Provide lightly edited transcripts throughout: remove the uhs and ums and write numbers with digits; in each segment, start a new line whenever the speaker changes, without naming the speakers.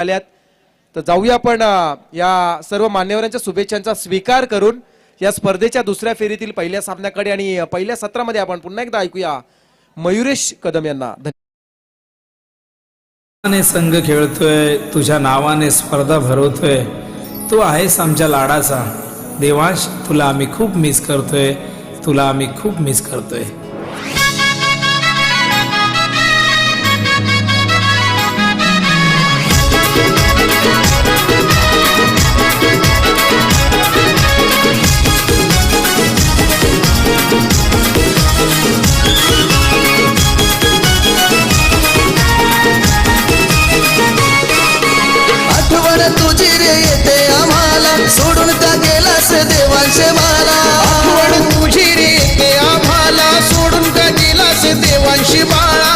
आल्यात तर जाऊया आपण या सर्व मान्यवरांच्या शुभेच्छांचा स्वीकार करून या स्पर्धेच्या दुसऱ्या फेरीतील पहिल्या सामन्याकडे आणि पहिल्या सत्रामध्ये आपण पुन्हा एकदा ऐकूया मयुरेश कदम यांना.
संघ खेळतोय, तुझ्या नावाने स्पर्धा भरवतोय, तू आहेस आमच्या लाडाचा. देवांश, तुला आम्ही खूप मिस करतोय, तुला आम्ही खूप मिस करतोय.
तुझी रे येते आम्हाला, सोडून का गेलास देवांश मला.
आठवण तुझी रे येते आम्हाला, सोडून का गेलास देवांश बाळा.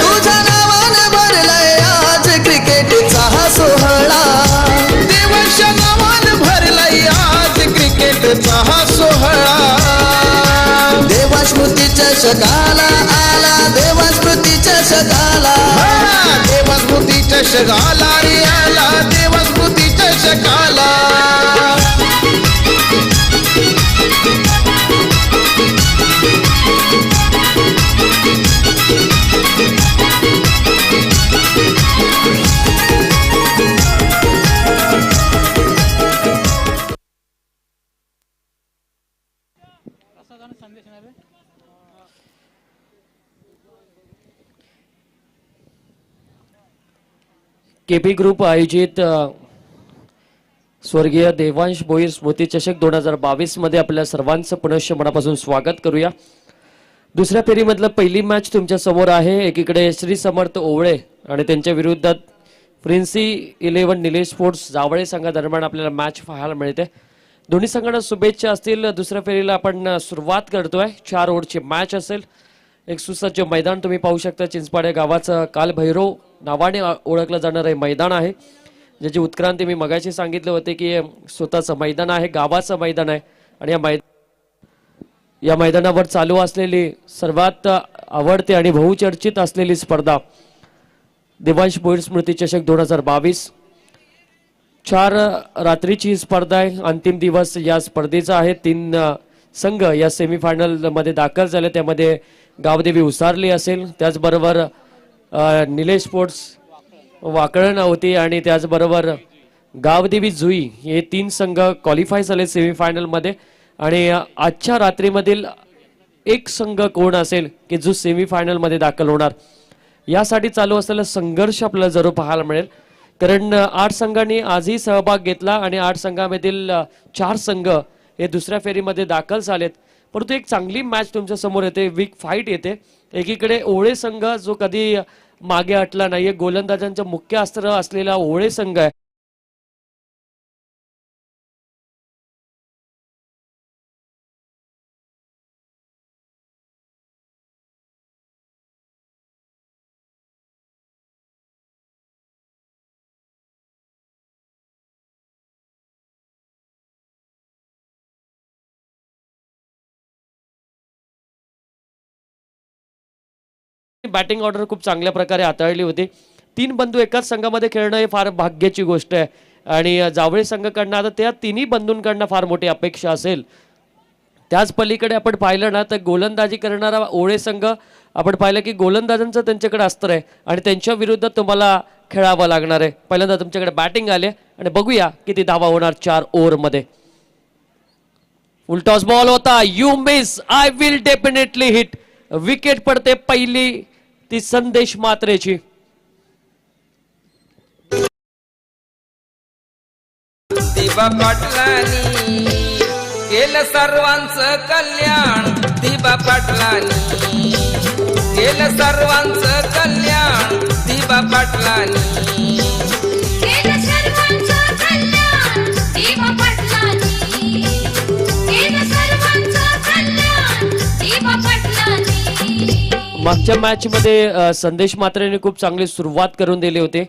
तुझ्या नावाने भरलाय आज क्रिकेटचा हा सोहळा.
देवांश नावानं भरलाय आज क्रिकेटचा हा सोहळा.
देवा स्मृतीच्या शकाला आला, देवा स्मृतीच्या शकाला.
देवा स्मृतीच्या शकाला रे आला, देवा स्मृतीच्या शकाला.
केपी ग्रुप आयोजित स्वर्गीय देवांश भोईर स्मृती चषक 2022 मध्ये आपल्या सर्वांचं पुनश्च मनापासून स्वागत करूया. दुसऱ्या फेरीमधलं पहिली मॅच तुमच्या समोर आहे. एकीकडे श्री समर्थ ओवळे आणि त्यांच्या विरुद्धात प्रिन्सी 11 निलेश स्पोर्ट्स जावळे संघादरम्यान आपल्याला मॅच पाहायला मिळते. दोन्ही संघांना शुभेच्छा असतील. दुसऱ्या फेरीला आपण सुरुवात करतोय. 4 ओव्हरची मॅच असेल. एक सुसज्ज मैदान तुम्ही पाहू शकता. चिंचपाडे गावाचं कालभैरव नावाने ओळखलं जाणारं हे मैदान आहे, ज्याची उत्क्रांती मी मगाशी सांगितले होते की स्वतःचं मैदान आहे, गावाचं मैदान आहे. आणि या मैदानावर चालू असलेली सर्वात आवडती आणि बहुचर्चित असलेली स्पर्धा देवांश भोईर स्मृती चषक 2022. 4 रात्रीची ही स्पर्धा आहे. अंतिम दिवस या स्पर्धेचा आहे. 3 संघ या सेमीफायनल मध्ये दाखल झाले. त्यामध्ये गावदेवी उसारली असेल, त्याचबरोबर निलेश स्पोर्ट्स वाकळण होती आणि त्याचबरोबर गावदेवी जुई हे 3 संघ क्वालिफाय झाले सेमीफायनल मध्ये. आणि आजच्या रात्रीमधील एक संघ कोण असेल की जो सेमीफायनल मध्ये दाखल होणार, यासाठी चालू असलेला संघर्ष आपल्याला जरूर पाहायला मिळेल. कारण 8 संघांनी आजही सहभाग घेतला आणि 8 संघांमधील 4 संघ हे दुसऱ्या फेरीमध्ये दाखल झालेत. परंतु एक चांगली मॅच तुमच्या समोर येते, वीक फाईट येते. एकीकडे ओवळे संघ जो कधी मागे हटला नाहीये, गोलंदाजांचं मुख्य अस्त्र असलेला ओवळे संघ आहे. बॅटिंग ऑर्डर खूप चांगल्या प्रकारे हाताळली होती. 3 बंधू एकाच संघामध्ये खेळणं हे फार भाग्याची गोष्ट आहे आणि जावळे संघाकडनं आता त्या 3ही बंधूंकडनं फार मोठी अपेक्षा असेल. त्याच पलीकडे आपण पाहिलं ना तर गोलंदाजी करणारा ओवळे संघ आपण पाहिलं की गोलंदाजांचं त्यांच्याकडे अस्त्र आहे आणि त्यांच्या विरुद्ध तुम्हाला खेळावं लागणार आहे. पहिल्यांदा तुमच्याकडे बॅटिंग आले आणि बघूया किती धावा होणार 4 ओव्हरमध्ये. फुल टॉस बॉल होता. You miss, I will definitely hit. Wicket पडते पहिली, ती संदेश मात्रेची.
दिबा पाटलांनी केलं सर्वांचं कल्याण. दिबा पाटलांनी केलं सर्वांचं कल्याण. दिबा पाटलांनी
केलं सर्वांचं कल्याण. दिबा पाटलांनी केलं सर्वांचं कल्याण. दिबा पाटलांनी.
मागच्या मॅच मध्ये संदेश मात्रेने खूप चांगली सुरुवात करून दिली होती,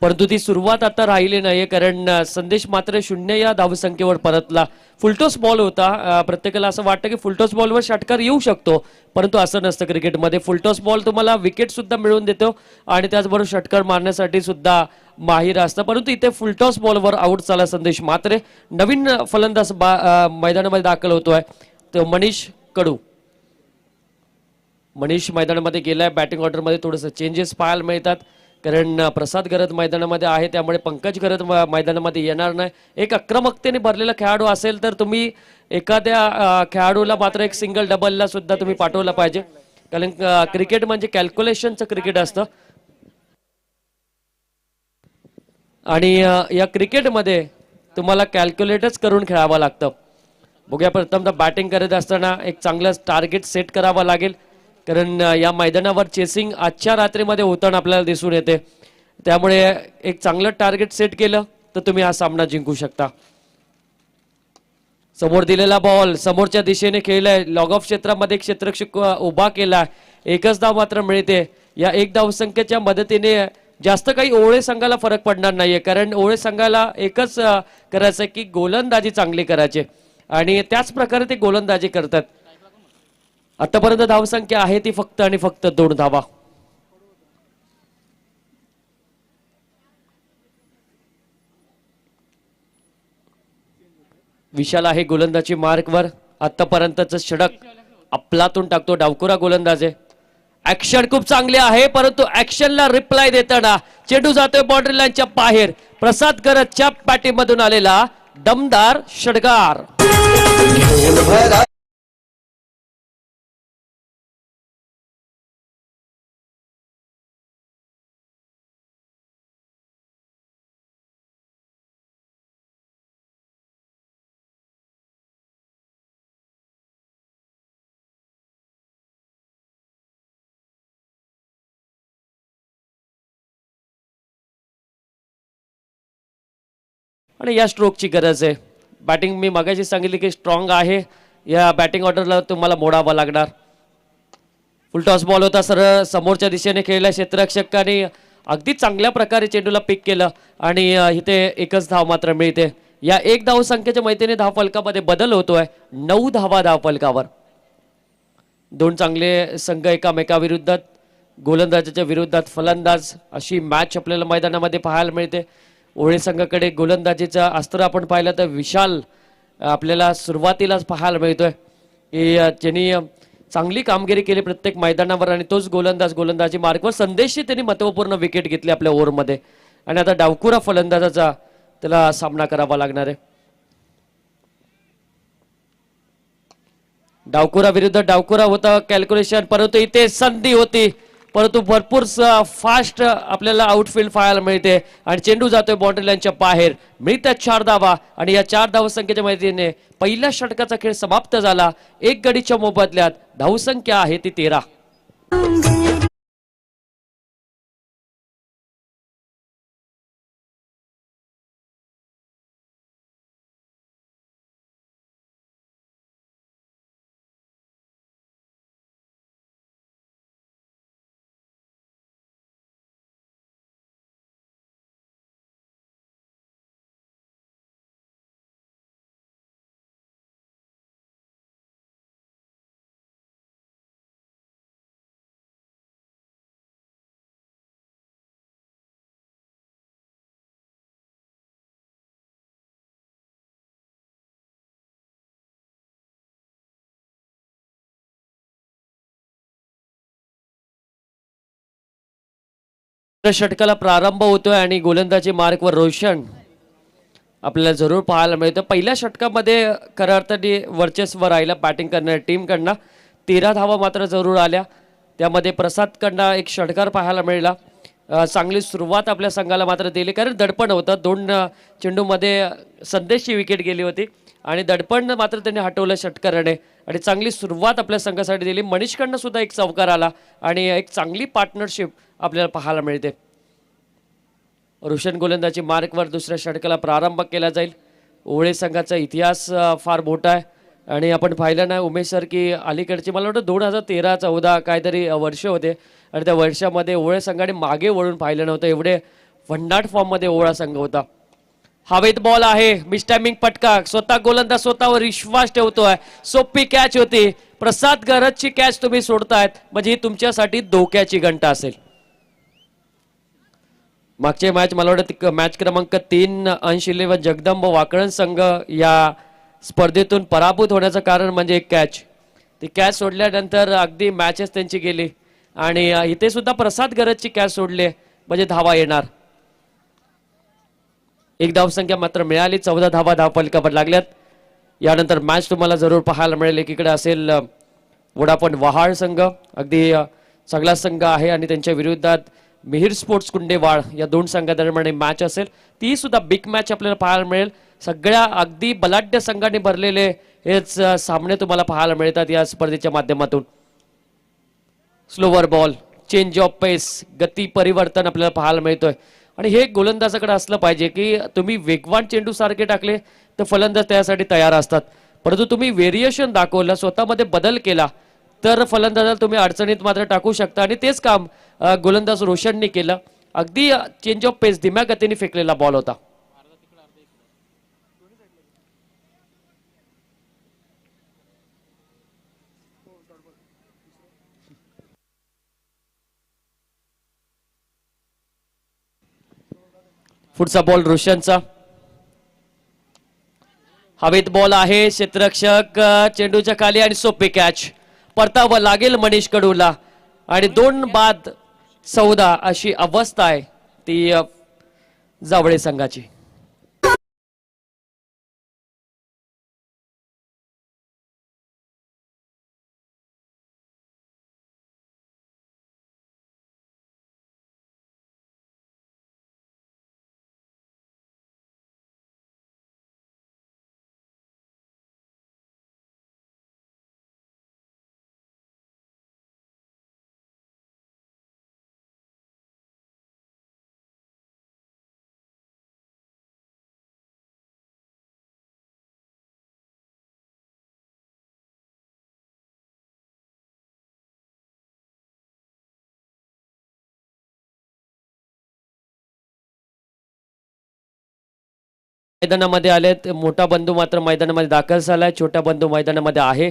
परंतु ती सुरुवात आता राहिली नाहीये, कारण संदेश मात्र 0 या धावसंख्येवर परतला. फुलटॉस बॉल होता. प्रत्येकाला असं वाटतं की फुलटॉस बॉलवर षटकार येऊ शकतो, परंतु असं नसतं क्रिकेटमध्ये. फुलटॉस बॉल तुम्हाला विकेट सुद्धा मिळवून देतो आणि त्याचबरोबर षटकार मारण्यासाठी सुद्धा माहीर असतं. परंतु इथे फुलटॉस बॉलवर आउट झाला संदेश मात्रे. नवीन फलंदाज मैदानामध्ये दाखल होतोय तो मनीष कडू. मनीष मैदानामध्ये गेलाय. बॅटिंग ऑर्डरमध्ये थोडंसं चेंजेस पाहायला मिळतात, कारण प्रसाद गरज मैदानामध्ये आहे, त्यामुळे पंकज गरज मैदानामध्ये येणार नाही. एक आक्रमकतेने भरलेला खेळाडू असेल तर तुम्ही एखाद्या खेळाडूला मात्र एक सिंगल डबलला सुद्धा तुम्ही पाठवलं पाहिजे, कारण क्रिकेट म्हणजे कॅल्क्युलेशनचं क्रिकेट असतं आणि या क्रिकेटमध्ये तुम्हाला कॅल्क्युलेटच करून खेळावं लागतं. बघूया, प्रथमतः बॅटिंग करत असताना एक चांगलं टार्गेट सेट करावं लागेल, कारण या मैदानावर चेसिंग आजच्या रात्रीमध्ये होताना आपल्याला दिसून येते. त्यामुळे एक चांगलं टार्गेट सेट केलं तर तुम्ही हा सामना जिंकू शकता. समोर दिलेला बॉल समोरच्या दिशेने खेळलाय. लॉग ऑफ क्षेत्रामध्ये एक क्षेत्ररक्षक उभा केला. एकच धाव मात्र मिळते. या एक धावसंख्येच्या मदतीने जास्त काही ओवळे संघाला फरक पडणार नाहीये, कारण ओवळे संघाला एकच करायचं की गोलंदाजी चांगली करायची आणि त्याच प्रकारे ते गोलंदाजी करतात. आतापर्यंत धावसंख्या आहे ती फक्त आणि फक्त 2 धावा. विशाल आहे गोलंदाजी मार्कवर. आतापर्यंतच षटक आपलातून टाकतो डावकुरा गोलंदाज आहे. ऍक्शन खूप चांगली आहे, परंतु ऍक्शनला रिप्लाय देताना चेंडू जातोय बाउंड्री लाईनच्या बाहेर. प्रसाद गरजच्या पाठीमधून आलेला दमदार षटकार. आणि या स्ट्रोकची गरज आहे. बॅटिंग मी मगाशी सांगितली की स्ट्रॉंग आहे. या बॅटिंग ऑर्डरला तुम्हाला मोडावं लागणार. फुलटॉस बॉल होता, सरळ समोरच्या दिशेने खेळला. क्षेत्ररक्षकाने अगदी चांगल्या प्रकारे चेंडूला पिक केलं आणि इथे एकच धाव मात्र मिळते. या एक धाव संख्येच्या मैत्रिणी धावफलकामध्ये बदल होतोय. 9 धावा धावफलकावर. 2 चांगले संघ एकामेकाविरुद्ध, गोलंदाजाच्या विरोधात फलंदाज, अशी मॅच आपल्याला मैदानामध्ये पाहायला मिळते. ओळे संघाकडे गोलंदाजीचा अस्त्र आपण पाहिलं तर विशाल आपल्याला सुरुवातीलाच पाहायला मिळतोय की ज्यांनी चांगली कामगिरी केली प्रत्येक मैदानावर आणि तोच गोलंदाजी मार्कवर. संदेशची त्यांनी महत्वपूर्ण विकेट घेतली आपल्या ओव्हरमध्ये आणि आता डावकुरा फलंदाजाचा त्याला सामना करावा लागणार आहे. डावकुरा विरुद्ध डावकुरा होता कॅल्क्युलेशन, परंतु इथे संधी होती, परंतु भरपूर फास्ट आपल्याला आउटफील्ड पाहायला मिळते आणि चेंडू जातोय बाउंड्री लाईनच्या बाहेर. मिळतात 4 धावा आणि या 4 धावसंख्येच्या मदतीने पहिल्या षटकाचा खेळ समाप्त झाला. 1 गडीच्या मोबदल्यात धावसंख्या आहे ती 13. षटकाला प्रारंभ होतोय आणि गोलंदाजी मार्कवर रोशन आपल्याला जरूर पाहायला मिळतं. पहिल्या षटकामध्ये खऱ्या अर्थाने वर्चस्व राहिलं बॅटिंग करणाऱ्या टीमकडनं. 13 धावा मात्र जरूर आल्या. त्यामध्ये प्रसादकडनं एक षटकार पाहायला मिळाला. चांगली सुरुवात आपल्या संघाला मात्र दिली, कारण दडपण होतं. 2 चेंडूमध्ये संदेशची विकेट गेली होती आणि दडपण मात्र त्यांनी हटवलं षटकाराने आणि चांगली सुरुवात आपल्या संघासाठी दिली. मनीषकडनं सुद्धा एक चौकार आला आणि एक चांगली पार्टनरशिप आपल्याला पाहायला मिळते. रोशन गोलंदाजी मार्कवर दुसऱ्या षटकाला प्रारंभ केला जाईल. ओळे संघाचा इतिहास फार मोठा आहे आणि आपण पाहिलं नाही उमेश सर की अलीकडची मला वाटतं 2013-14 काहीतरी वर्ष होते आणि त्या वर्षामध्ये ओळे संघाने मागे वळून पाहिलं नव्हतं. एवढे भन्नाट फॉर्म मध्ये ओवळा संघ होता. हवेत बॉल आहे, मिसटायमिंग पटका, स्वतः गोलंदाज स्वतःवर विश्वास ठेवतोय. सोपी कॅच होती. प्रसाद गरजची कॅच तुम्ही सोडतायत म्हणजे ही तुमच्यासाठी धोक्याची घंटा असेल. मागचे मॅच मला वाटतं मॅच क्रमांक 3 अंशिले व जगदंब वाकळण संघ या स्पर्धेतून पराभूत होण्याचं कारण म्हणजे एक कॅच. ती कॅच सोडल्यानंतर अगदी मॅचेस त्यांची गेली आणि इथे सुद्धा प्रसाद गरजची कॅच सोडली म्हणजे धावा येणार. एक धावसंख्या मात्र मिळाली. 14 धावा धावफलकावर लागल्यात. यानंतर मॅच तुम्हाला जरूर पाहायला मिळेल. एकीकडे असेल वोडाफोन वहाळ संघ, अगदी चांगला संघ आहे आणि त्यांच्या विरोधात मिहिर स्पोर्ट्स कुंडेवाळ या दोन संघादरम्यान मॅच असेल. ती सुद्धा बिग मॅच आपल्याला पाहायला मिळेल. सगळ्या अगदी बलाढ्य संघाने भरलेले हेच सामने तुम्हाला पाहायला मिळतात या स्पर्धेच्या माध्यमातून. स्लोवर बॉल, चेंज ऑफ पेस, गती परिवर्तन आपल्याला पाहायला मिळतोय आणि हे गोलंदाजाकडे असलं पाहिजे की तुम्ही वेगवान चेंडू सारखे टाकले तर फलंदाज त्यासाठी तयार असतात, परंतु तुम्ही व्हेरिएशन दाखवलं, स्वतःमध्ये बदल केला तर फलंदाजाला तुम्ही अडचणीत मात्र टाकू शकता आणि तेच काम गोलंदाज रोशनने केलं. अगदी चेंज ऑफ पेस, धीम्या गतीने फेकलेला बॉल होता. पुढचा बॉल रोशनचा. हवेत बॉल आहे, क्षेत्ररक्षक चेंडूच्या खाली आणि सोपी कॅच. परतावं लागेल मनीष कडूला आणि 2 बाद 14 अशी अवस्था आहे ती जावळे संघाची. मैदानामध्ये आलेत. मोठा बंधू मात्र मैदानामध्ये दाखल झालाय. छोटा बंधू मैदानामध्ये आहे.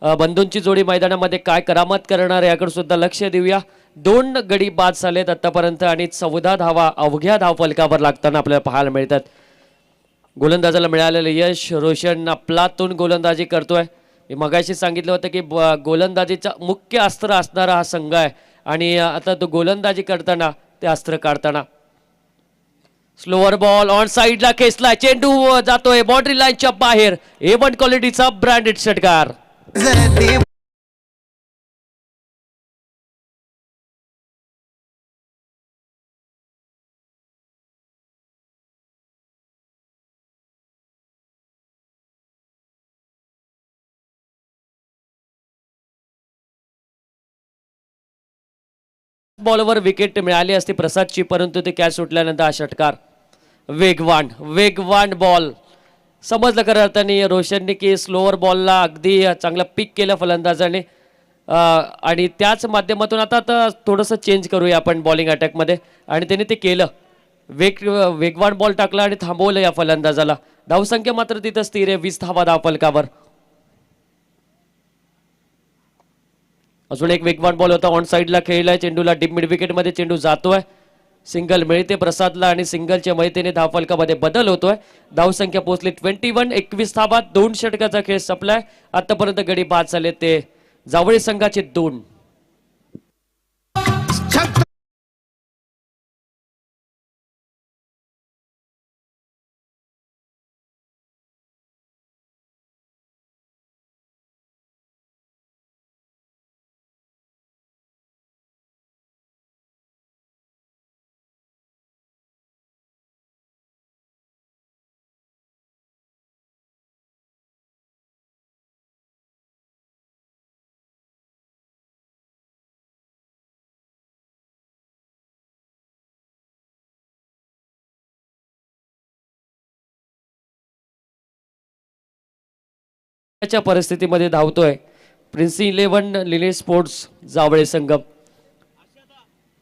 बंधूंची जोडी मैदानामध्ये काय करामत करणार याकडे सुद्धा लक्ष देऊया. 2 गडी बाद झालेत आतापर्यंत आणि 14 धावा अवघ्या धावफलकावर लागताना आपल्याला पाहायला मिळतात. गोलंदाजाला मिळालेलं यश, रोशन आपलातून गोलंदाजी करतोय. मी मगाशी सांगितलं होतं की गोलंदाजीचा मुख्य अस्त्र असणारा हा संघ आहे आणि आता तो गोलंदाजी करताना ते अस्त्र काढताना. स्लोअर बॉल ऑन साइडला खेचलाय, चेंडू जातोय बाउंड्री लाईनच्या बाहेर. A1 क्वालिटीचा ब्रँडेड षटकार. बॉलवर विकेट मिळाली असती प्रसादची, परंतु ते कॅच सुटल्यानंतर हा षटकार. वेगवान बॉल. समजलं खरं अर्थाने रोशनने की स्लोअर बॉलला अगदी चांगलं पिक केलं फलंदाजाने आणि त्याच माध्यमातून आता थोडंसं चेंज करूया आपण बॉलिंग अटॅकमध्ये आणि त्याने ते केलं. वेगवान बॉल टाकला आणि थांबवलं या फलंदाजाला. धावसंख्या मात्र तिथं स्थिर आहे, 20 धावा धावफलकावर. अजून एक वेगवान बॉल होता, ऑन साइडला खेळलाय, चेंडूला डीप मिड विकेट मध्ये चेंडू जातोय. सिंगल मिळते प्रसादला आणि सिंगलच्या मदतीने धावफलकामध्ये बदल होतोय. धावसंख्या पोहोचली 21, 21 धावा. 2 षटकाचा खेळ संपलाय. आतापर्यंत गडी बाद झाले ते जावळे संघाचे 2. च्या परिस्थितीमध्ये धावतोय प्रिन्स 11 लिले स्पोर्ट्स जावळे संघ.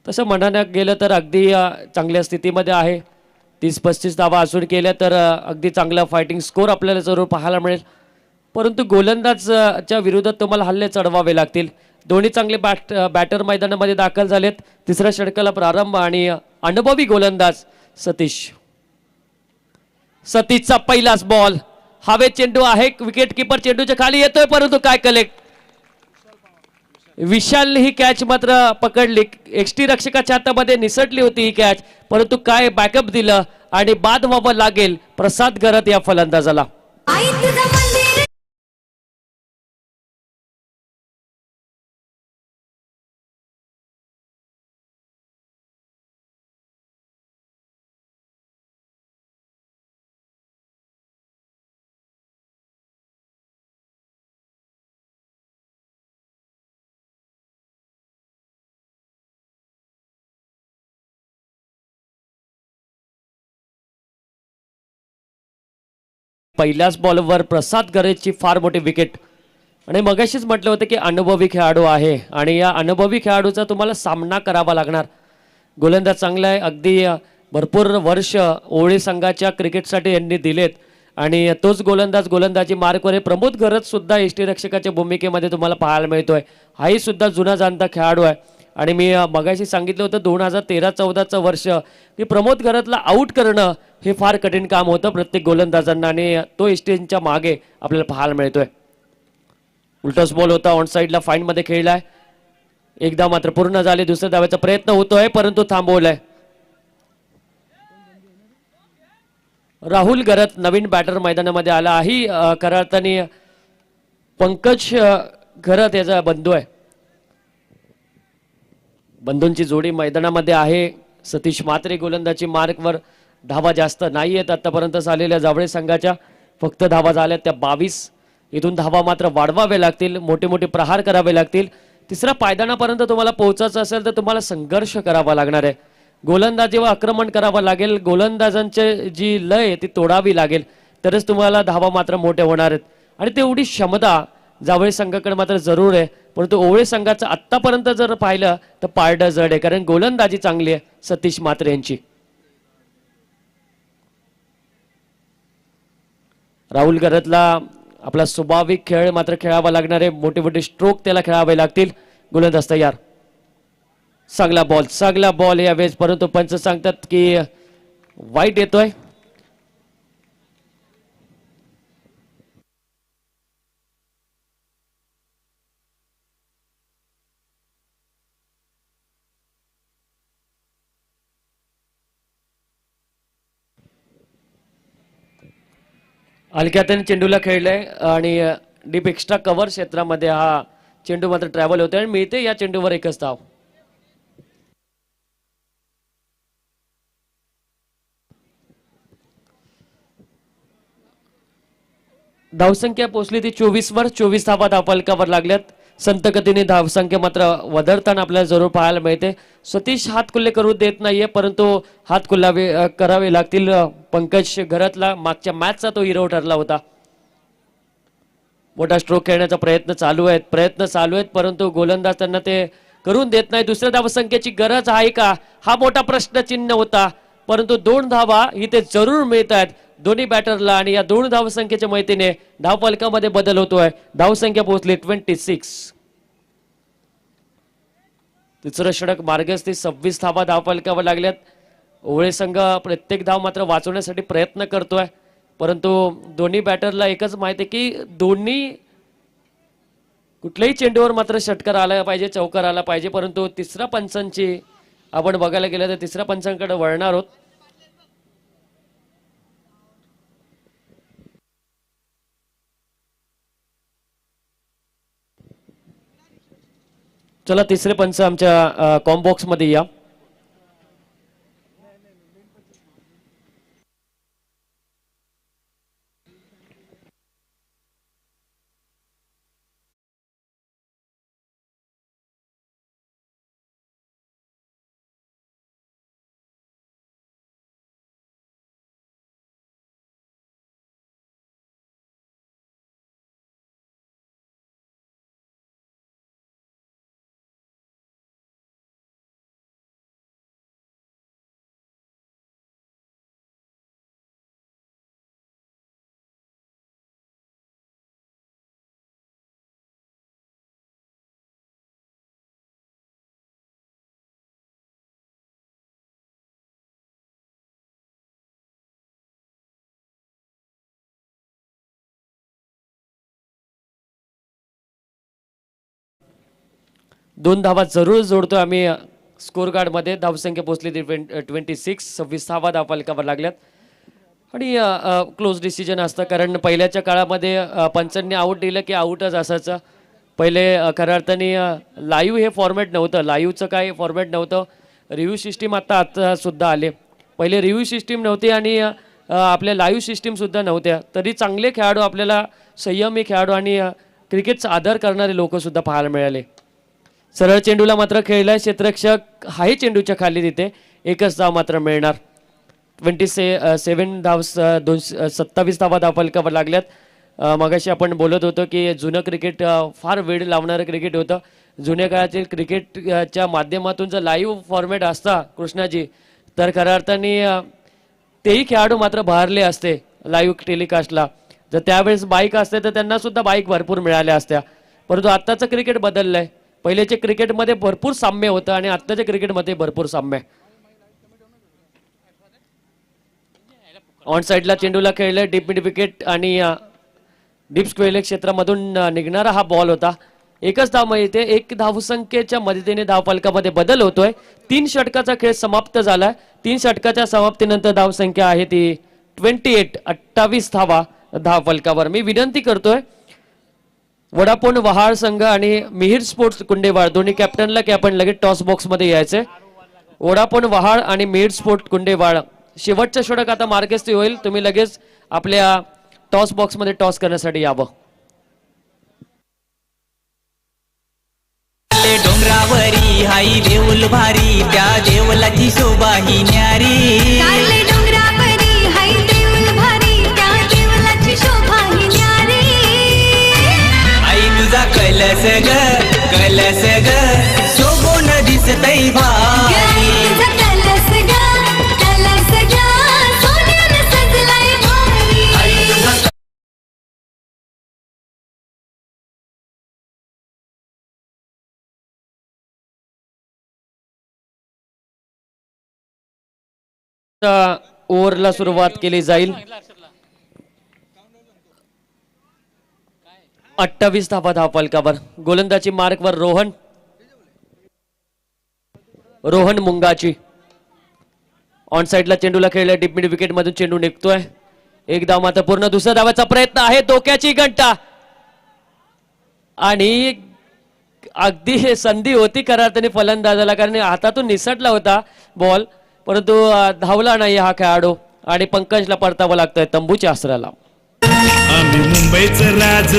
तसं म्हणायला गेलं तर अगदी चांगल्या स्थितीमध्ये आहे. 30-35 धावा असून केल्या तर अगदी चांगला फायटिंग स्कोर आपल्याला जरूर पाहायला मिळेल. परंतु गोलंदाज च्या विरोधात तुम्हाला हल्ले चढवावे लागतील. दोन्ही चांगले बॅटर मैदानामध्ये दाखल झालेत. तिसऱ्या षटकाला प्रारंभ आणि अनुभवी गोलंदाज सतीशचा पहिलाच बॉल. हवेत चेंडू आहे, विकेट किपर चेंडूच्या खाली येतोय परंतु काय कलेक्ट. विशालने ही कॅच मात्र पकडली. एक्सटी रक्षकाच्या हातामध्ये निसटली होती ही कॅच, परंतु काय बॅकअप दिलं आणि बाद व्हावं लागेल प्रसाद गरत या फलंदाजाला.
आई तुझं मंदिर
पहिल्याच बॉलवर प्रसाद गरजची फार मोठी विकेट. आणि मगाशीच म्हटलं होतं की अनुभवी खेळाडू आहे आणि या अनुभवी खेळाडूचा तुम्हाला सामना करावा लागणार. गोलंदाज चांगला आहे, अगदी भरपूर वर्ष ओळी संघाच्या क्रिकेटसाठी यांनी दिलेत आणि तोच गोलंदाजी मार्कवर आहे. प्रमोद गरज सुद्धा यष्टीरक्षकाच्या भूमिकेमध्ये तुम्हाला पाहायला मिळतोय. हाही सुद्धा जुना जाणता खेळाडू आहे आणि मी मगाशी सांगितलं होतं 2013-14चं वर्ष की प्रमोद गरजला आऊट करणं हे फार कठीण काम होतं प्रत्येक गोलंदाजांना आणि तो यष्टींच्या मागे आपल्याला पाहायला मिळतोय. उलटच बॉल होता, ऑन साईडला फाईन मध्ये खेळलाय. एकदा मात्र पूर्ण झाले, दुसऱ्या धावाचा प्रयत्न होतोय परंतु थांबवलाय. राहुल गरत नवीन बॅटर मैदानामध्ये आला आहे. खऱ्या अर्थाने पंकज गरत याचा बंधू आहे. बंधूंची जोडी मैदानामध्ये आहे. सतीश मात्रे गोलंदाजी मार्कवर. धावा जास्त नाही आहेत आतापर्यंत झालेल्या जावळे संघाच्या. फक्त धावा झाल्या त्या 22. इथून धावा मात्र वाढवावे लागतील, मोठे मोठे प्रहार करावे लागतील. तिसऱ्या पायदानापर्यंत तुम्हाला पोहोचायचं असेल तर तुम्हाला संघर्ष करावा लागणार आहे. गोलंदाजीवर आक्रमण करावं लागेल. गोलंदाजांची जी लय आहे ती तोडावी लागेल, तरच तुम्हाला धावा मात्र मोठे होणार आहेत. आणि तेवढी क्षमता जावळे संघाकडे मात्र जरूर आहे. परंतु ओवळे संघाचं आत्तापर्यंत जर पाहिलं तर पारडं जड आहे, कारण गोलंदाजी चांगली आहे सतीश मात्रे यांची. राहुल गरतला आपला स्वाभाविक खेळ मात्र खेळावा लागणार आहे. मोठे मोठे स्ट्रोक त्याला खेळावे लागतील. गोलंदाज तयार. चांगला बॉल यावेळेस, परंतु पंच सांगतात की वाईट येतोय. हलक्यातून चेंडूला खेळलंय आणि डीप एक्स्ट्रा कव्हर क्षेत्रामध्ये हा चेंडू मात्र ट्रॅव्हल होतोय आणि मिळते या चेंडूवर एकच धाव. धावसंख्या पोहोचली ती 24 वर. 24 धावा धावफलकावर लागल्यात. संत गतीने धावसंख्या मात्र वधरताना आपल्याला जरूर पाहायला मिळते. सतीश हातकुल्ले करू देत नाहीये, परंतु हातकुल्ला करावे लागतील. पंकज घरातला मागच्या मॅचचा तो हिरो ठरला होता. मोठा स्ट्रोक खेळण्याचा प्रयत्न चालू आहेत, परंतु गोलंदाज त्यांना ते करून देत नाही. दुसऱ्या धावसंख्येची गरज आहे का, हा मोठा प्रश्नचिन्ह होता. परंतु 2 धावा इथे जरूर मिळत आहेत दोन्ही बॅटरला आणि या 2 धावसंख्येच्या माहितीने धावफलकामध्ये बदल होतोय. धावसंख्या पोहोचली 26. तिसरं षटक मार्गस्थी 26 धावा धावफलकावर लागल्यात. ओवळे संघ प्रत्येक धाव मात्र वाचवण्यासाठी प्रयत्न करतोय, परंतु दोन्ही बॅटरला एकच माहिती की दोन्ही कुठल्याही चेंडूवर मात्र षटकार आला पाहिजे, चौकार आला पाहिजे. परंतु तिसऱ्या पंचांची आपण बघायला गेलं तर तिसऱ्या पंचांकडे वळणार आहोत. चला तिसरे पंच आमच्या कॉम्बॉक्स मध्ये या. 2 धावा जरूर जोडतोय आम्ही स्कोर कार्डमध्ये. धावसंख्या पोहोचली 26. 26 धावा धावफलकावर लागल्यात आणि क्लोज डिसिजन असतं, कारण पहिल्याच्या काळामध्ये पंचांनी आऊट दिलं की आऊटच असायचं. पहिले खऱ्या अर्थाने लाईव्ह हे फॉर्मॅट नव्हतं, लाईव्हचं काय फॉर्मॅट नव्हतं. रिव्ह्यू सिस्टीम आता सुद्धा आले. पहिले रिव्ह्यू सिस्टीम नव्हती आणि आपल्या लाईव्ह सिस्टीमसुद्धा नव्हत्या, तरी चांगले खेळाडू, आपल्याला संयमी खेळाडू आणि क्रिकेटचा आदर करणारे लोकसुद्धा पाहायला मिळाले. सरळ चेंडूला मात्र खेळलाय क्षेत्ररक्षक, हाही चेंडूच्या खाली तिथे एकच धाव मात्र मिळणार. 27 धाव 27 धावा धावफलकावर लागल्यात. मगाशी आपण बोलत होतो की जुनं क्रिकेट फार वेळ लावणारं क्रिकेट होतं. जुन्या काळातील क्रिकेटच्या माध्यमातून जर लाईव्ह फॉर्मॅट असता कृष्णाजी, तर खऱ्या अर्थाने तेही खेळाडू मात्र बहारले असते लाईव्ह टेलिकास्टला. जर त्यावेळेस बाईक असते तर त्यांना सुद्धा बाईक भरपूर मिळाल्या असत्या. परंतु आत्ताचं क्रिकेट बदललं आहे. पहिल्याच्या क्रिकेटमध्ये भरपूर साम्य होतं आणि आत्ताच्या क्रिकेटमध्ये भरपूर साम्य. ऑन साईडला चेंडूला खेळलं, डीप मिड विकेट आणि डीप स्क्वेअर क्षेत्रामधून निघणारा हा बॉल होता. एकच धाव मिळते. 1 धावसंख्येच्या मदतीने धावफलकामध्ये बदल होतोय. 3 षटकाचा खेळ समाप्त झालाय. 3 षटकाच्या समाप्तीनंतर धावसंख्या आहे ती 28 धावा धावफलकावर. मी विनंती करतोय वडापोन वहाळ संघ आणि मिहिर स्पोर्ट्स कुंडेवाळ दोन्ही कॅप्टनला की आपण लगेच टॉस बॉक्समध्ये यायचंय. वडापोन वहाळ आणि मिहिर स्पोर्ट कुंडेवाळ शेवटचं षटक आता मार्गस्थी होईल. तुम्ही लगेच आपल्या टॉस बॉक्समध्ये टॉस करण्यासाठी यावं.
डोंगरावरी हाई देऊल भारी, त्या देवलाची शोभा ही न्यारी.
कारले डोंगरावरी हाय देऊळ भारी, त्या देवलाची शोभा ही न्यारी.
आई तुझा कलस ग शोभून दिसतय भारी.
तुझा कलस ग सोन्यानं सजलाय भारी.
ओव्हरला सुरुवात केली जाईल. 28 धावा धावफलकावर. गोलंदाजी मार्कवर रोहन मुंगाची. ऑन साईडला चेंडूला खेळलाय, डीप मिड विकेट मधून चेंडू निघतोय. 1 धाव मात्र पूर्ण. दुसऱ्या धावाचा प्रयत्न आहे, डोक्याची घंटा आणि अगदी हे संधी होती खऱ्या अर्थाने फलंदाजाला, कारण हातातून निसटला होता बॉल, परंतु धावला नाही हा खेळाडू आणि पंकजला परतावं लागतंय तंबूच्या आसराला.
आम्ही मुंबईचं राज.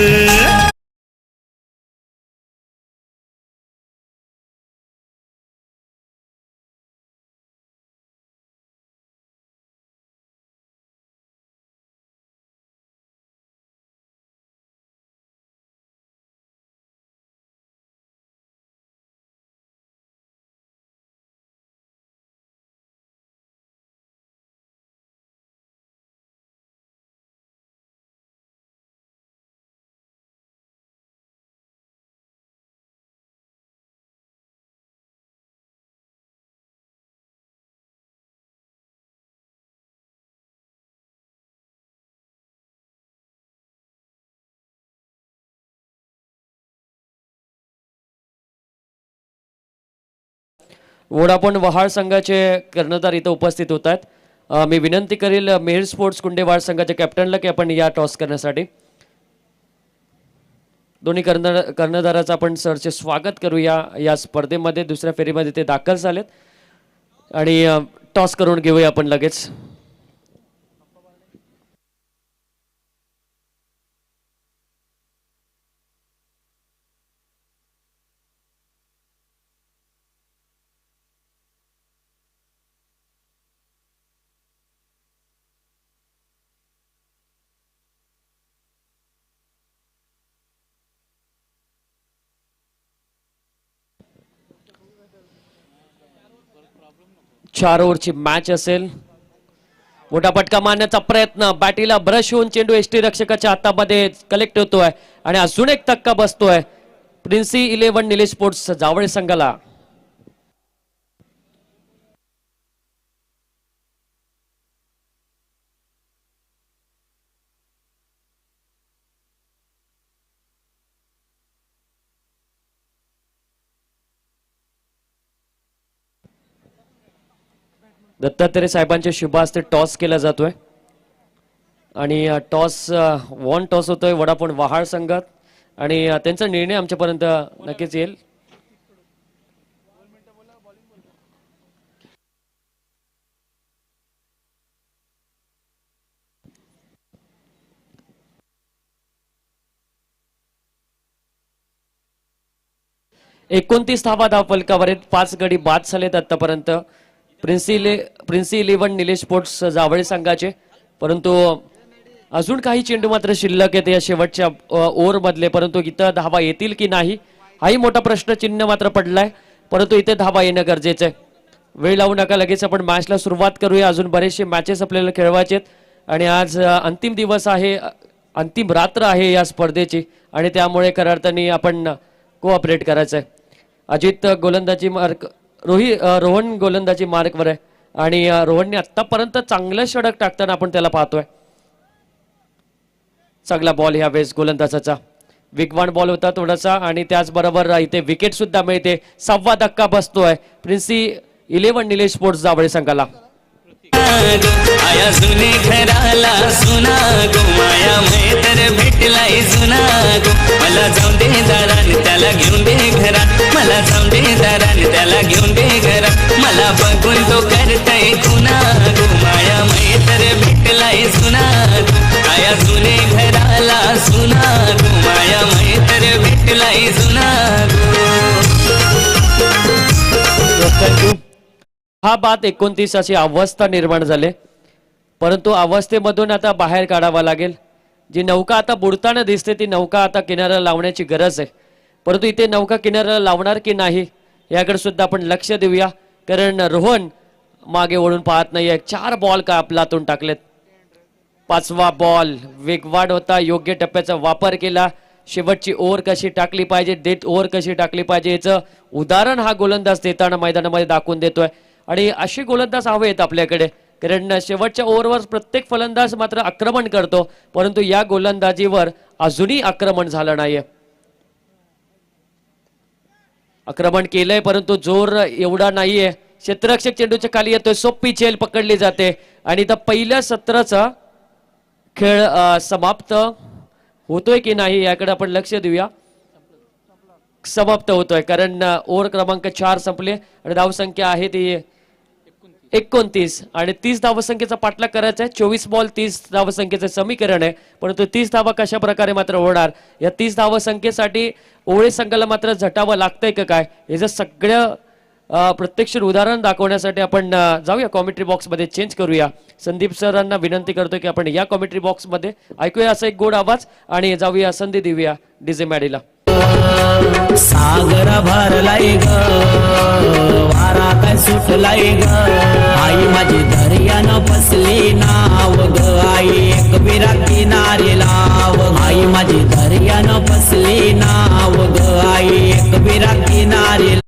वोडाफोन वहाळ संघाचे कर्णधार इथं उपस्थित होत आहेत. मी विनंती करेल मिहिर स्पोर्ट्स कुंडेवाड संघाच्या कॅप्टनला की आपण या टॉस करण्यासाठी. दोन्ही कर्णधाराचं आपण सरचे स्वागत करूया या स्पर्धेमध्ये. दुसऱ्या फेरीमध्ये ते दाखल झालेत आणि टॉस करून घेऊया आपण लगेच. चार ओव्हरची मॅच असेल. मोठा फटका मारण्याचा प्रयत्न, बॅटीला ब्रश होऊन चेंडू एसटी रक्षकाच्या हातामध्ये कलेक्ट होतोय आणि अजून एक धक्का बसतोय प्रिन्सी 11 निलेश स्पोर्ट्स जावळे संघाला. दत्तात्रय साहेबांच्या शुभ हस्ते टॉस केला जातोय आणि टॉस वॉन टॉस होतोय वडाफोन वहाळ संघात आणि त्यांचा निर्णय आमच्यापर्यंत नक्कीच येईल. एकोणतीस धावा धावफलकावर आहेत. 5 गडी बाद झालेत आतापर्यंत प्रिन्सी 11 निलेश स्पोर्ट्स जावळे संघाचे, परंतु अजून काही चेंडू मात्र शिल्लक आहेत या शेवटच्या ओव्हर मधले, परंतु इथं धावा येतील की नाही हाही मोठा प्रश्न चिन्ह मात्र पडलाय. परंतु इथे धावा येणं गरजेचं आहे. वेळ लावू नका, लगेच आपण मॅचला सुरुवात करूया. अजून बरेचसे मॅचेस आपल्याला खेळवायचे आहेत आणि आज अंतिम दिवस आहे, अंतिम रात्र आहे या स्पर्धेची आणि त्यामुळे खऱ्या अर्थाने आपण कोऑपरेट करायचं आहे. अजित गोलंदाजी मार्क रोहन गोलंदाजी मार्कवर आहे आणि रोहनने आतापर्यंत चांगलं षटक टाकताना आपण त्याला पाहतोय. चांगला बॉल ह्या वेळेस गोलंदाजाचा, वेगवान बॉल होता थोडासा आणि त्याचबरोबर इथे विकेट सुद्धा मिळते. 6वा धक्का बसतोय प्रिन्सी 11 निलेश स्पोर्ट्स जावळे संघाला.
आया जुने घराला सुना गो माया मैत्र भेटलाय जुना गो मला जाऊन दे दारान त्याला घेऊन दे घरात मला जाऊन दे दारान त्याला घेऊन दे घरात मला बघून तो करताय खुना गो माया मैत्र भेटलाय जुना गो आया जुने घराला सुना गो माया मैत्र भेटलाय जुना गो.
हा बाद 29 अशी अवस्था निर्माण झाली, परंतु अवस्थेमधून आता बाहेर काढावा लागेल. जी नौका आता बुडताना दिसते ती नौका आता किनाऱ्याला लावण्याची गरज आहे, परंतु इथे नौका किनाऱ्याला लावणार की नाही याकडे सुद्धा आपण लक्ष देऊया, कारण रोहन मागे वळून पाहत नाहीये. 4 बॉल का आपलातून टाकलेत. 5वा बॉल वेगवान होता, योग्य टप्प्याचा वापर केला. शेवटची ओव्हर कशी टाकली पाहिजे, डेथ ओव्हर कशी टाकली पाहिजे याचं उदाहरण हा गोलंदाज देताना मैदानामध्ये दाखवून देतोय आणि असे गोलंदाज हवेत आपल्याकडे, कारण शेवटच्या ओव्हरवर प्रत्येक फलंदाज मात्र आक्रमण करतो, परंतु या गोलंदाजीवर अजूनही आक्रमण झालं नाहीये. आक्रमण केलंय परंतु जोर एवढा नाहीये. क्षेत्ररक्षक चेंडूच्या खाली येतोय, सोपी झेल पकडली जाते आणि इथं पहिल्या सत्राचा खेळ समाप्त होतोय की नाही याकडे आपण लक्ष देऊया. समाप्त होतोय कारण ओव्हर क्रमांक 4 संपले आणि धावसंख्या आहे ती 29 आणि 30 धावसंख्येचा पाठलाग करायचा आहे. 24 बॉल 30 धावसंख्येचं समीकरण आहे, परंतु 30 धावा कशा प्रकारे मात्र होणार या 30 धावसंख्येसाठी ओवळे संघाला मात्र झटावं लागतंय का काय याचं सगळं प्रत्यक्ष उदाहरण दाखवण्यासाठी आपण जाऊया कॉमेंट्री बॉक्समध्ये चेंज करूया. संदीप सरांना विनंती करतोय की आपण या कॉमेंट्री बॉक्समध्ये ऐकूया असा एक गोड आवाज आणि जाऊया संधी देऊया डीजे मॅडीला.
सागर भरलाय ग वारा काय सुटलाय ग आई माझी दर्यानं फसली नाव ग आई एक विरा किनारे लाव आई माझी दर्यानं फसली नाव ग आई एक विरा किनारे.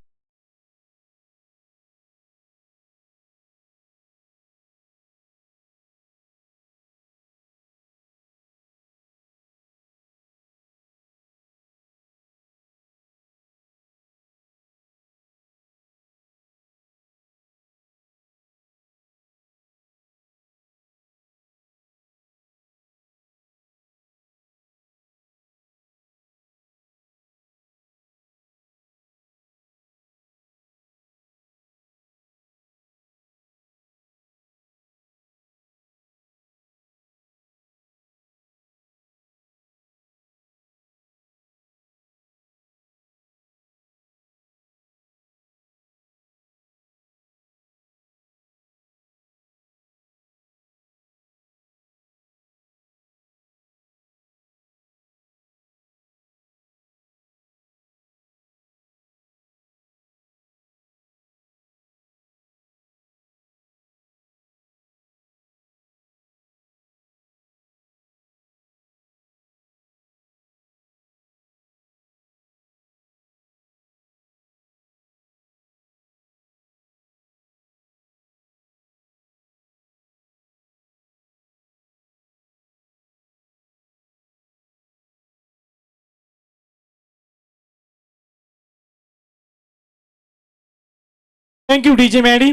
Thank you DJ Maddy.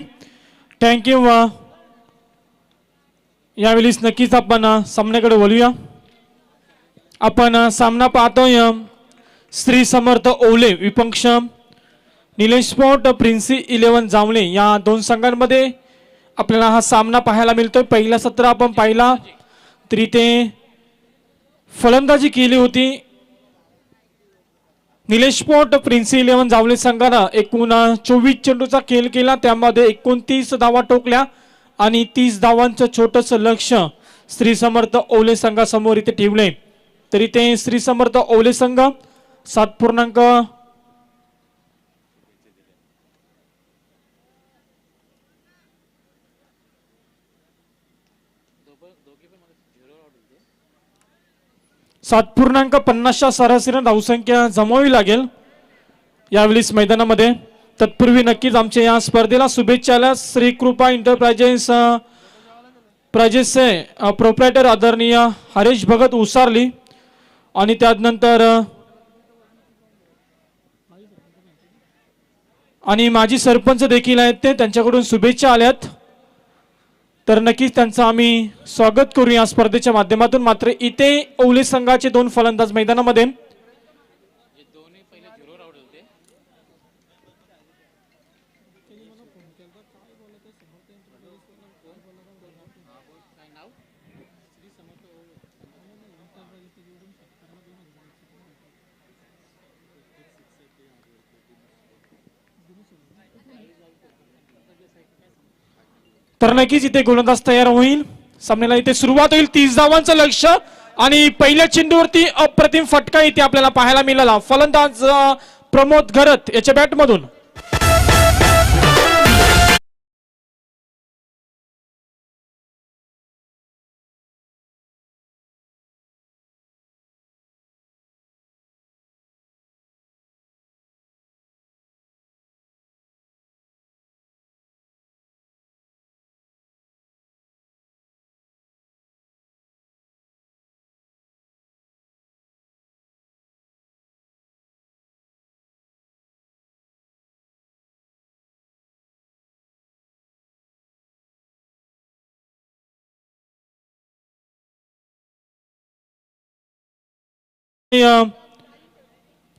थँक्यू. यावेळीच नक्कीच आपण सामन्याकडे वळूया. आपण सामना पाहतोय श्री समर्थ ओवले विपक्ष निलेश स्पोर्ट प्रिन्सी 11 जांभळे या दोन संघांमध्ये आपल्याला हा सामना पाहायला मिळतोय. पहिला सत्र आपण पाहिला तरी ते फलंदाजी केली होती निलेश स्पोर्ट प्रिन्सी 11 जांभळे संघानं एकूण 24 चेंडूचा खेळ केला. त्यामध्ये 29 धावा टोकल्या आणि 30 धावांचं छोटंसं लक्ष श्री समर्थ ओवले संघासमोर इथे ठेवले. तरी ते श्री समर्थ ओवले संघ 7 7.50 सरासरी धावसंख्या जमावी लागेल यावेळीस मैदानामध्ये. तत्पूर्वी नक्कीच आमच्या या स्पर्धेला शुभेच्छा आल्या श्री कृपा एंटरप्राइजेसचे प्रोप्रायटर आदरणीय हरेश भगत उसारली आणि त्यानंतर आणि माजी सरपंच देखील आहेत ते त्यांच्याकडून शुभेच्छा आल्यात. तर नक्कीच त्यांचं आम्ही स्वागत करू या स्पर्धेच्या माध्यमातून. मात्र इथे ओवले संघाचे दोन फलंदाज मैदानामध्ये तर नक्कीच इथे गोलंदाज तयार होईल. सामन्याला इथे सुरुवात होईल. 30 धावांचं लक्ष आणि पहिल्या चेंडूवरती अप्रतिम फटका इथे आपल्याला पाहायला मिळाला. फलंदाज प्रमोद घरत याच्या बॅटमधून.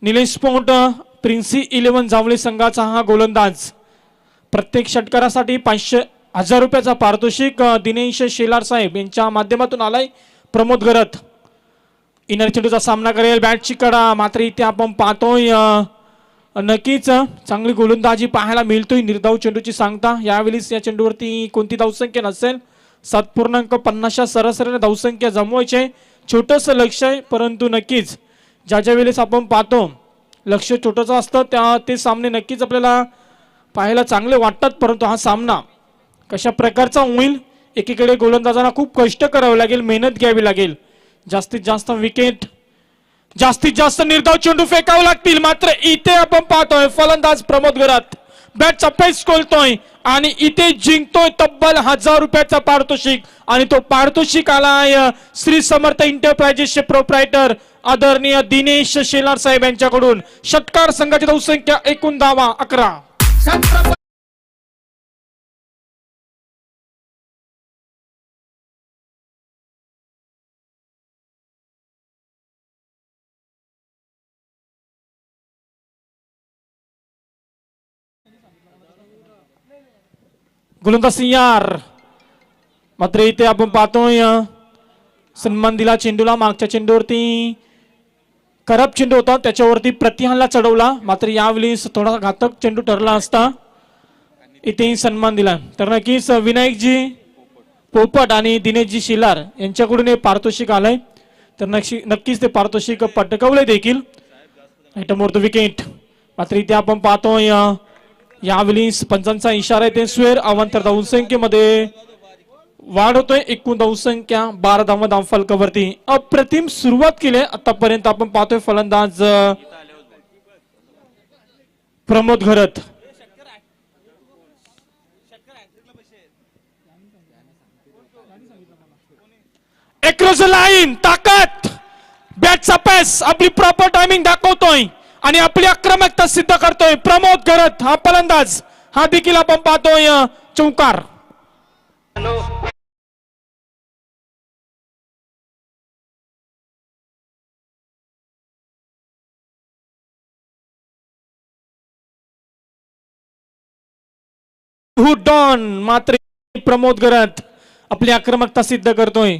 निलेश स्पोर्ट प्रिन्सी 11 जांभळे संघाचा हा गोलंदाज. प्रत्येक षटकारासाठी 500,000 रुपयाचा पारितोषिक दिनेश शेलार साहेब यांच्या माध्यमातून आलाय. प्रमोद घरत इनर चेंडूचा सामना करेल. बॅटची कडा मात्र इथे आपण पाहतोय नक्कीच चांगली गोलंदाजी पाहायला मिळतोय. निर्धाव चेंडूची सांगता यावेळीच या चेंडूवरती कोणती धावसंख्या नसेल. 7.50 सरासरी धावसंख्या जमवायचे छोटंसं लक्ष आहे. परंतु नक्कीच ज्या वेळेस आपण पाहतो लक्ष छोटंसं असतं ते सामने नक्कीच आपल्याला पाहायला चांगले वाटतात. परंतु हा सामना कशा प्रकारचा होईल. एकीकडे गोलंदाजांना खूप कष्ट करावे लागेल, मेहनत घ्यावी लागेल. जास्तीत जास्त विकेट जास्तीत जास्त निर्धाव चेंडू फेकावे लागतील. मात्र इथे आपण पाहतोय फलंदाज प्रमोद घरत बॅटचा पेस खोलतोय आणि इथे जिंकतोय तब्बल 1000 रुपयाचा पारितोषिक. आणि तो पारितोषिक आलाय श्री समर्थ एंटरप्राइजेसचे प्रोप्रायटर आदरणीय दिनेश शेलार साहेब यांच्याकडून. षटकार संघाची धावसंख्या एकूण धावा 11. गोलंदाज यार मात्र इथे आपण पाहतोय सन्मान दिला चेंडूला. मागच्या चेंडूवरती खराब चेंडू होता त्याच्यावरती प्रतिहानला चढवला. मात्र यावेळी थोडा घातक चेंडू ठरला असता. इथेही सन्मान दिला. तर नक्कीच विनायकजी पोपट आणि दिनेशजी शेलार यांच्याकडून हे पारितोषिक आलंय. तर नक्कीच ते पारितोषिक पटकवले देखील. More the wicket. मात्र इथे आपण पाहतोय यावेळी पंचांचा इशारा आहे. ते स्वेर अवांतर धावसंख्येमध्ये वाढ होतोय. एकूण धावसंख्या 12 धावा धावफलकावरती. अप्रतिम सुरुवात केली आतापर्यंत. आपण पाहतोय फलंदाज प्रमोद घरत. एक्रोस लाईन ताकद बॅटचा पॅस आपली प्रॉपर टायमिंग दाखवतोय आणि आपली आक्रमकता सिद्ध करतोय प्रमोद घरत हा फलंदाज. हा देखील आपण पाहतोय चौकार. डॉन मात्र प्रमोद गरत आपली आक्रमकता सिद्ध करतोय.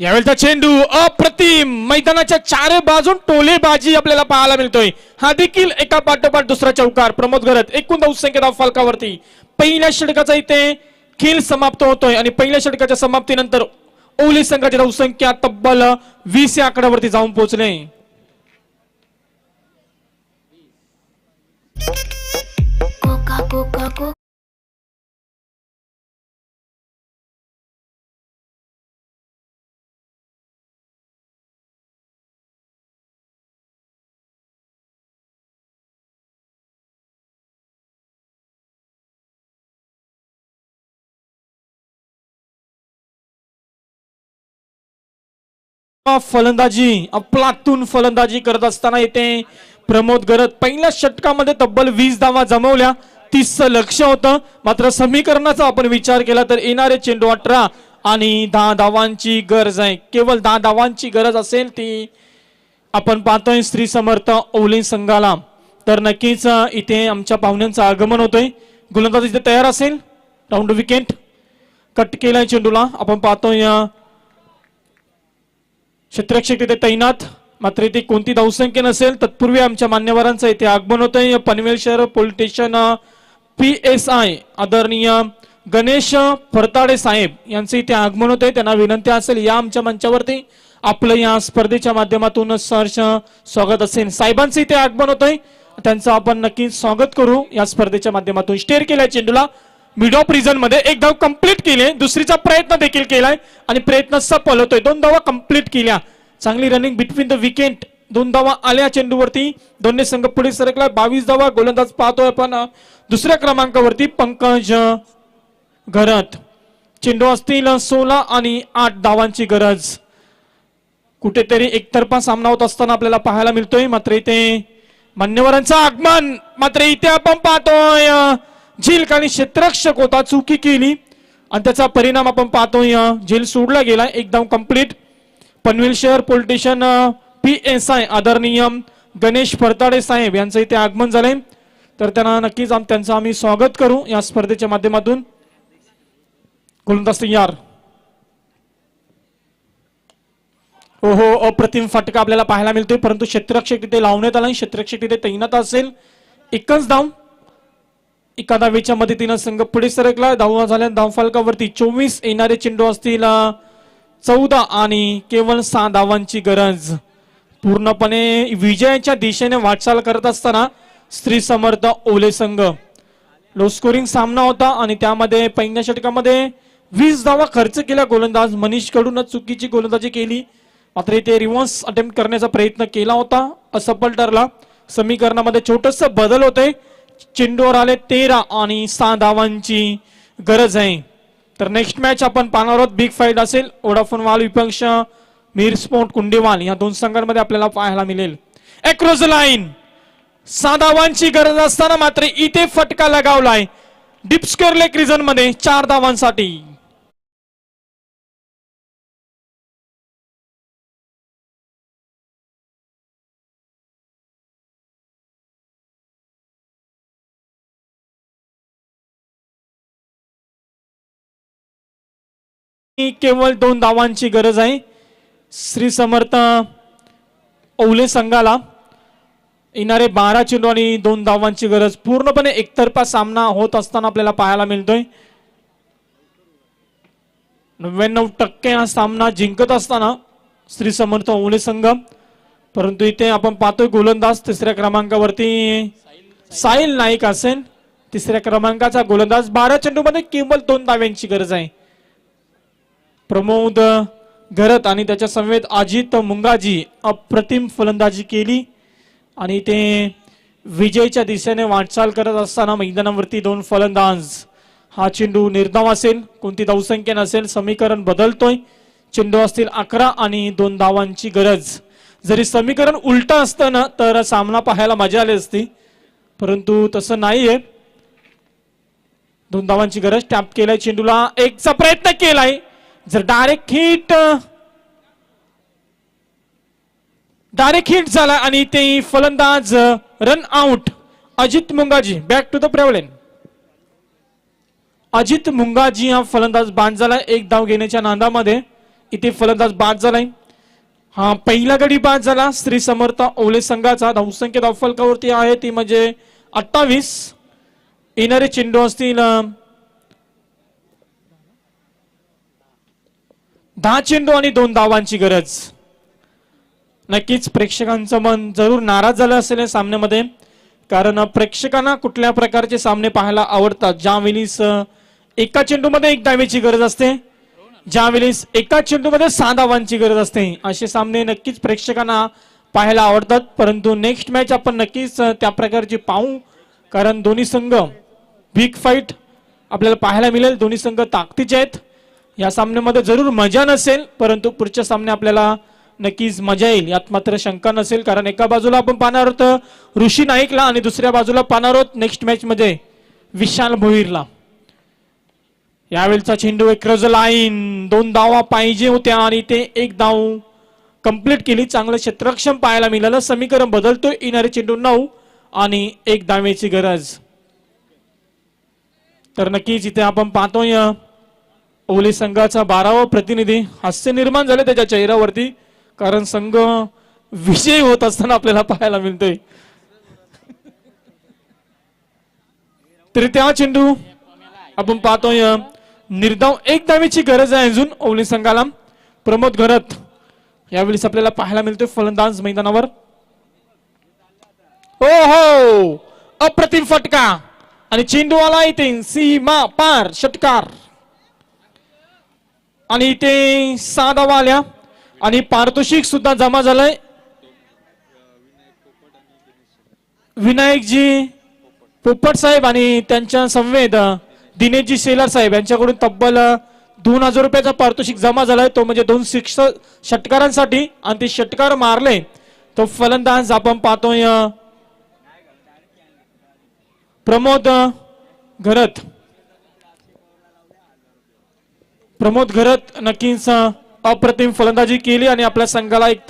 यावेळेचा चेंडू अप्रतिम, मैदानाच्या चार बाजून टोलेबाजी आपल्याला पाहायला मिळतोय. हा देखील एका पाठोपाठ दुसरा चौकार. प्रमोद गरत एकूण धावसंख्या धाव फलकावरती. पहिल्या षटकाचा इथे खेळ समाप्त होतोय आणि पहिल्या षटकाच्या समाप्तीनंतर ओवली संघाची धावसंख्या तब्बल 20 या आकड्यावरती जाऊन पोहोचले. फलंदाजी अफलातून फलंदाजी करत असताना येते प्रमोद गरत. पहिल्या षटकामध्ये तब्बल 20 धावा जमवल्या. 30 लक्ष होतं. मात्र समीकरणाचा आपण विचार केला तर येणारे चेंडू 18 आणि 10 धावांची गरज आहे. केवळ 10 धावांची गरज असेल ती आपण पाहतोय श्री समर्थ ओवली संघाला. तर नक्कीच इथे आमच्या पाहुण्यांचं आगमन होतोय. गोलंदाज इथे तयार असेल. राऊंड विकेट कट केलाय चेंडूला. आपण पाहतोय क्षेत्ररक्षक तिथे तैनात. मात्र इथे कोणती धावसंख्या नसेल. तत्पूर्वी आमच्या मान्यवरांचं इथे आगमन होतंय. पनवेल शहर पोलीस स्टेशन PSI आदरणीय गणेश फरताडे साहेब यांचे इथे आगमन होते. त्यांना विनंती असेल या आमच्या मंचावरती आपलं या स्पर्धेच्या माध्यमातून सहर्ष स्वागत असेल. साहेबांचं इथे आगमन होतंय. त्यांचं आपण नक्की स्वागत करू या स्पर्धेच्या माध्यमातून. स्टेअर केलाय चेंडूला मिड ऑफ रिजन मध्ये. एक धाव कंप्लीट केली. दुसरीचा प्रयत्न देखील केलाय आणि प्रयत्न सफल होतोय. 2 धावा कंप्लीट केल्या. चांगली रनिंग बिटवीन द विकेट. 2 धावा आल्या चेंडूवरती. दोन्ही संघ पुढे सरकला. 22 धावा. गोलंदाज पाहतोय आपण दुसऱ्या क्रमांकावरती पंकज घरत. चेंडू असतील 16 आणि 8 धावांची गरज. कुठेतरी एकतर्फा सामना होत असताना आपल्याला पाहायला मिळतोय. मात्र इथे मान्यवरांचं आगमन. मात्र इथे आपण पाहतोय झील आणि क्षेत्ररक्षक होता. चुकी केली आणि त्याचा परिणाम आपण पाहतोय झील सोडला गेला. एक धाव कंप्लीट. पनवेल शहर पोलीस स्टेशन PSI आदरणीय गणेश फरताडे साहेब यांचं इथे आगमन झालंय. तर त्यांना नक्कीच त्यांचं आम्ही स्वागत करू या स्पर्धेच्या माध्यमातून. गोलंदाज तयार. ओहो अप्रतिम फटका आपल्याला पाहायला मिळतोय. परंतु क्षेत्ररक्षक तिथे लावण्यात आला. क्षेत्ररक्षक तिथे तैनात असेल. एकच धाव. एका धावेच्या मदतीनं संघ पुढे सरकला. धावा झाल्या धाव फलकावरती 24. येणारे चेंडू असतील 14 आणि केवळ 6 धावांची गरज. पूर्णपणे विजयाच्या दिशेने वाटचाल करत असताना श्री समर्थ ओवले संघ. लो स्कोरिंग सामना होता आणि त्यामध्ये पहिल्या षटकामध्ये 20 धावा खर्च केला. गोलंदाज मनीष कडूनच चुकीची गोलंदाजी केली. मात्र इथे रिव्हर्स अटेम्प्ट करण्याचा प्रयत्न केला होता. असफल ठरला. समीकरणामध्ये छोटस बदल होते. चेंडूवर आले 13 आणि 6 धावांची गरज आहे. तर नेक्स्ट मॅच आपण पाहणार आहोत. बिग फाईट असेल. वोडाफोन वाल विपक्ष मीर स्पोर्ट कुंडेवाल या 2 संघांमध्ये आपल्याला पाहायला मिळेल. अक्रॉस द लाईन 6 धावांची गरज असताना मात्र इथे फटका लगावलाय. डीप स्क्वेअर लेग रिजन मध्ये 4 धावांसाठी. केवळ 2 धावांची गरज आहे श्री समर्थ ओवले संघाला. येणारे 12 चेंडू आणि 2 धावांची गरज. पूर्णपणे एकतर्फा सामना होत असताना आपल्याला पाहायला मिळतोय. 99% हा सामना जिंकत असताना श्री समर्थ ओवले संघ. परंतु इथे आपण पाहतोय गोलंदाज 3ऱ्या क्रमांकावरती साहिल नाईक असेल. 3ऱ्या क्रमांकाचा गोलंदाज. 12 चेंडूमध्ये केवळ 2 धाव्यांची गरज आहे. प्रमोद घरत आणि त्याच्या समवेत अजित मुंगाजी अप्रतिम फलंदाजी केली आणि ते विजयच्या दिशेने वाटचाल करत असताना मैदानावरती 2 फलंदाज. हा चेंडू निर्धाव असेल. कोणती धावसंख्या नसेल. समीकरण बदलतोय. चेंडू असतील 11 आणि 2 धावांची गरज. जरी समीकरण उलट असतं ना तर सामना पाहायला मजा आली असती. परंतु तसं नाहीये. 2 धावांची गरज. टॅप केलाय चेंडूला, एकचा प्रयत्न केलाय, जर डायरेक्ट हिट झाला आणि ते फलंदाज रन आउट. अजित मुंगाजी back to the pavilion. Ajit मुंगाजी हा फलंदाज बाद झालाय 1 धाव घेण्याच्या नादामध्ये. इथे फलंदाज बाद झालाय. हा पहिला गडी बाद झाला श्री समर्थ ओवळे संघाचा. धावसंख्या धावफलकावरती आहे ती म्हणजे 28. येणारे चेंडू असतील 10 चेंडू आणि 2 धावांची गरज. नक्कीच प्रेक्षकांचं मन जरूर नाराज झालं असेल या सामन्यामध्ये, कारण प्रेक्षकांना कुठल्या प्रकारचे सामने पाहायला आवडतात. ज्यावेळेस एका चेंडूमध्ये 1 धावेची गरज असते, ज्यावेळेस एका चेंडूमध्ये 6 धावांची गरज असते, असे सामने नक्कीच प्रेक्षकांना पाहायला आवडतात. परंतु नेक्स्ट मॅच आपण नक्कीच त्या प्रकारची पाहू, कारण दोन्ही संघ बिग फाईट आपल्याला पाहायला मिळेल. दोन्ही संघ ताकदीचे आहेत. या सामन्यामध्ये जरूर मजा नसेल, परंतु पुढच्या सामने आपल्याला नक्कीच मजा येईल यात मात्र शंका नसेल. कारण एका बाजूला आपण पाहणार आहोत ऋषी नाईकला आणि दुसऱ्या बाजूला पाहणार आहोत नेक्स्ट मॅच मध्ये विशाल भोईरला. यावेळचा चेंडू क्रॉस लाईन, 2 धावा पाहिजे होत्या आणि ते 1 धाव कंप्लीट केली. चांगलं क्षेत्ररक्षण पाहायला मिळालं. समीकरण बदलतोय. येणारे चेंडू 9 आणि 1 धावेची गरज. तर नक्कीच इथे आपण पाहतोय ओवळे संघाचा 12वा प्रतिनिधी. हास्य निर्माण झाले त्याच्या चेहऱ्यावरती, कारण संघ विजयी होत असताना आपल्याला पाहायला मिळतोय. तरी त्या चेंडू आपण पाहतोय निर्धाव 1 धावेची गरज आहे अजून ओवळे संघाला. प्रमोद घरत यावेळेस आपल्याला पाहायला मिळतोय फलंदाज मैदानावर. हो अप्रतिम फटका आणि चेंडू आला इथे सीमा पार षटकार. आणि इथे 6 धावा आल्या आणि पारितोषिक सुद्धा जमा झालंय. विनायकजी पोपट साहेब आणि त्यांच्या संवेद दिनेशजी शेलार साहेब यांच्याकडून तब्बल 2000 रुपयाचा पारितोषिक जमा झालाय. तो म्हणजे 2 षटकारांसाठी. आणि ते षटकार मारले तो फलंदाज आपण पाहतोय प्रमोद घरत. नक्कीच अप्रतिम फलंदाजी केली आणि आपल्या संघाला एक